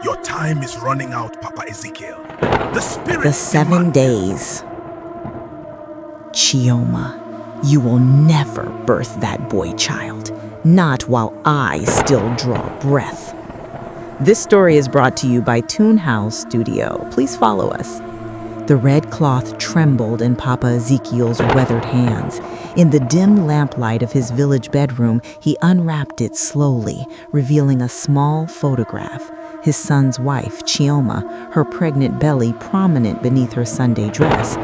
Your time is running out, Papa Ezekiel. The spirit. The 7 days. Chioma, you will never birth that boy child. Not while I still draw breath. This story is brought to you by Toonhouse Studio. Please follow us. The red cloth trembled in Papa Ezekiel's weathered hands. In the dim lamplight of his village bedroom, he unwrapped it slowly, revealing a small photograph. His son's wife, Chioma, her pregnant belly prominent beneath her Sunday dress.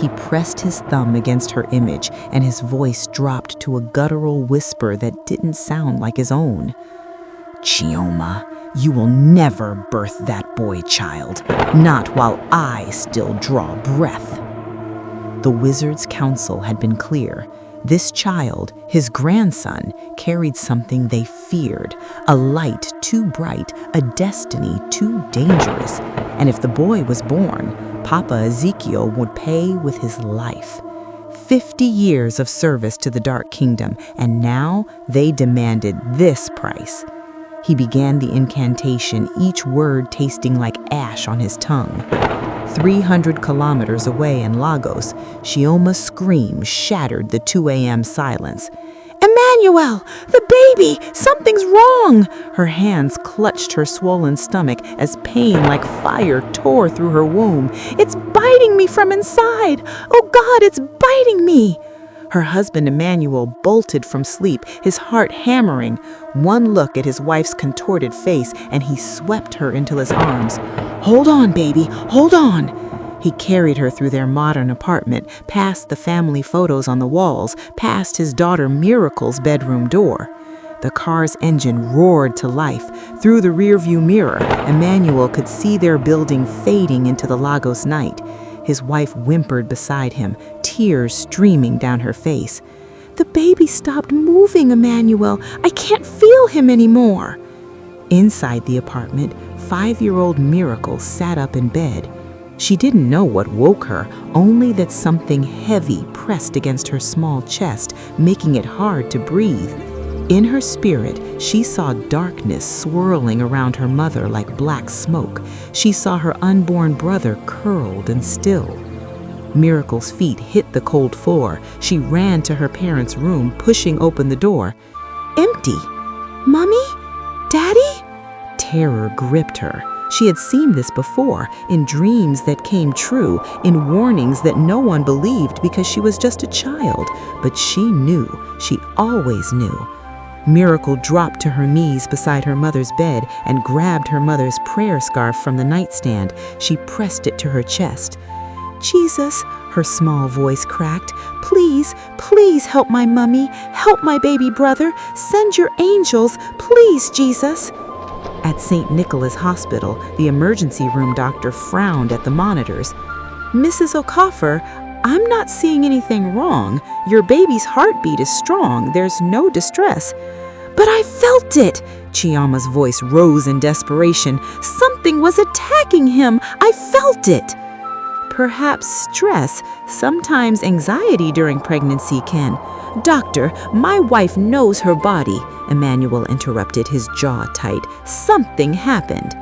He pressed his thumb against her image, and his voice dropped to a guttural whisper that didn't sound like his own. Chioma, you will never birth that boy child, not while I still draw breath. The wizard's counsel had been clear. This child, his grandson, carried something they feared, a light too bright, a destiny too dangerous. And if the boy was born, Papa Ezekiel would pay with his life. 50 years of service to the Dark Kingdom, and now they demanded this price. He began the incantation, each word tasting like ash on his tongue. 300 kilometers away in Lagos, Chioma's scream shattered the 2 a.m. silence. Emmanuel, the baby, something's wrong! Her hands clutched her swollen stomach as pain like fire tore through her womb. It's biting me from inside! Oh God, it's biting me! Her husband Emmanuel bolted from sleep, his heart hammering. One look at his wife's contorted face, and he swept her into his arms. Hold on, baby, hold on! He carried her through their modern apartment, past the family photos on the walls, past his daughter Miracle's bedroom door. The car's engine roared to life. Through the rearview mirror, Emmanuel could see their building fading into the Lagos night. His wife whimpered beside him, tears streaming down her face. The baby stopped moving, Emmanuel. I can't feel him anymore. Inside the apartment, 5-year-old Miracle sat up in bed. She didn't know what woke her, only that something heavy pressed against her small chest, making it hard to breathe. In her spirit, she saw darkness swirling around her mother like black smoke. She saw her unborn brother curled and still. Miracle's feet hit the cold floor. She ran to her parents' room, pushing open the door. Empty. Mommy? Daddy? Terror gripped her. She had seen this before, in dreams that came true, in warnings that no one believed because she was just a child. But she knew. She always knew. Miracle dropped to her knees beside her mother's bed and grabbed her mother's prayer scarf from the nightstand. She pressed it to her chest. Jesus, her small voice cracked, please, please help my mummy, help my baby brother, send your angels, please, Jesus. At St. Nicholas Hospital, the emergency room doctor frowned at the monitors. Mrs. Okafor, I'm not seeing anything wrong. Your baby's heartbeat is strong. There's no distress. But I felt it! Chioma's voice rose in desperation. Something was attacking him. I felt it! Perhaps stress, sometimes anxiety during pregnancy can. Doctor, my wife knows her body, Emmanuel interrupted, his jaw tight. Something happened.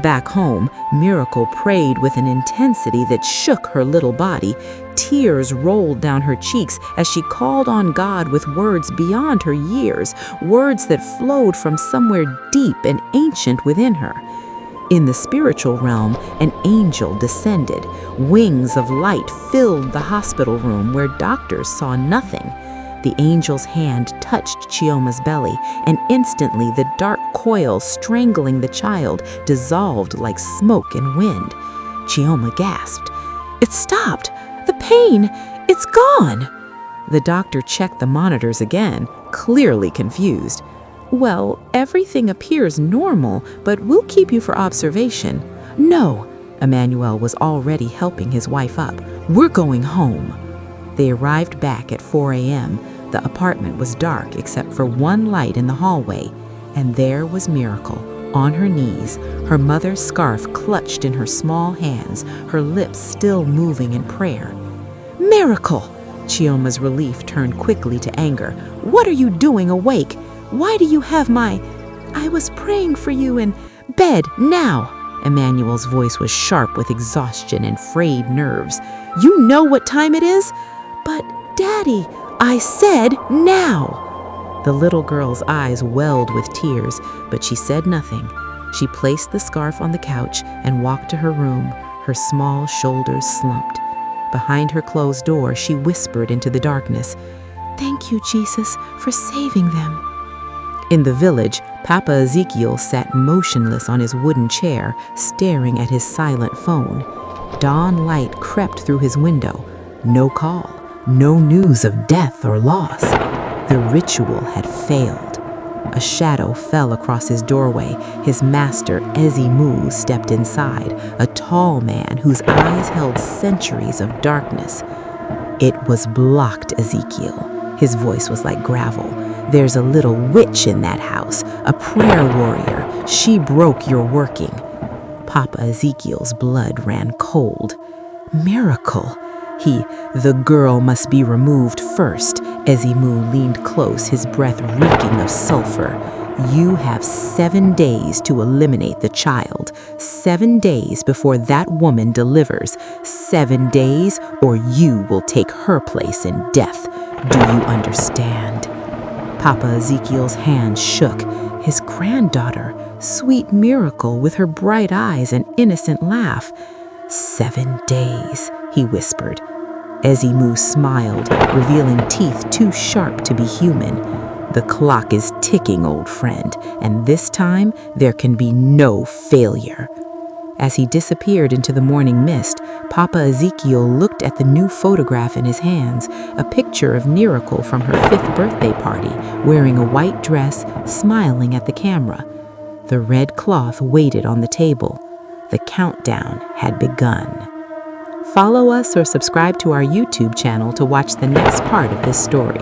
Back home, Miracle prayed with an intensity that shook her little body. Tears rolled down her cheeks as she called on God with words beyond her years, words that flowed from somewhere deep and ancient within her. In the spiritual realm, an angel descended. Wings of light filled the hospital room where doctors saw nothing. The angel's hand touched Chioma's belly, and instantly the dark coil strangling the child dissolved like smoke and wind. Chioma gasped. It stopped! The pain! It's gone! The doctor checked the monitors again, clearly confused. Well, everything appears normal, but we'll keep you for observation. No! Emmanuel was already helping his wife up. We're going home. They arrived back at 4 a.m. The apartment was dark except for one light in the hallway, and there was Miracle, on her knees, her mother's scarf clutched in her small hands, her lips still moving in prayer. Miracle! Chioma's relief turned quickly to anger. What are you doing awake? Why do you have my... I was praying for you and bed, now!" Emmanuel's voice was sharp with exhaustion and frayed nerves. "You know what time it is?" "But, Daddy, I said now!" The little girl's eyes welled with tears, but she said nothing. She placed the scarf on the couch and walked to her room, her small shoulders slumped. Behind her closed door, she whispered into the darkness, "Thank you, Jesus, for saving them." In the village, Papa Ezekiel sat motionless on his wooden chair, staring at his silent phone. Dawn light crept through his window. No call, no news of death or loss. The ritual had failed. A shadow fell across his doorway. His master, Ezimu, stepped inside, a tall man whose eyes held centuries of darkness. "It was blocked, Ezekiel." His voice was like gravel. "There's a little witch in that house, a prayer warrior. She broke your working." Papa Ezekiel's blood ran cold. Miracle. The girl must be removed first. Ezimu leaned close, his breath reeking of sulfur. "You have 7 days to eliminate the child. 7 days before that woman delivers. 7 days, or you will take her place in death. Do you understand?" Papa Ezekiel's hand shook. His granddaughter, sweet Miracle with her bright eyes and innocent laugh. 7 days, he whispered. Ezimu smiled, revealing teeth too sharp to be human. "The clock is ticking, old friend, and this time there can be no failure." As he disappeared into the morning mist, Papa Ezekiel looked at the new photograph in his hands, a picture of Miracle from her 5th birthday party, wearing a white dress, smiling at the camera. The red cloth waited on the table. The countdown had begun. Follow us or subscribe to our YouTube channel to watch the next part of this story.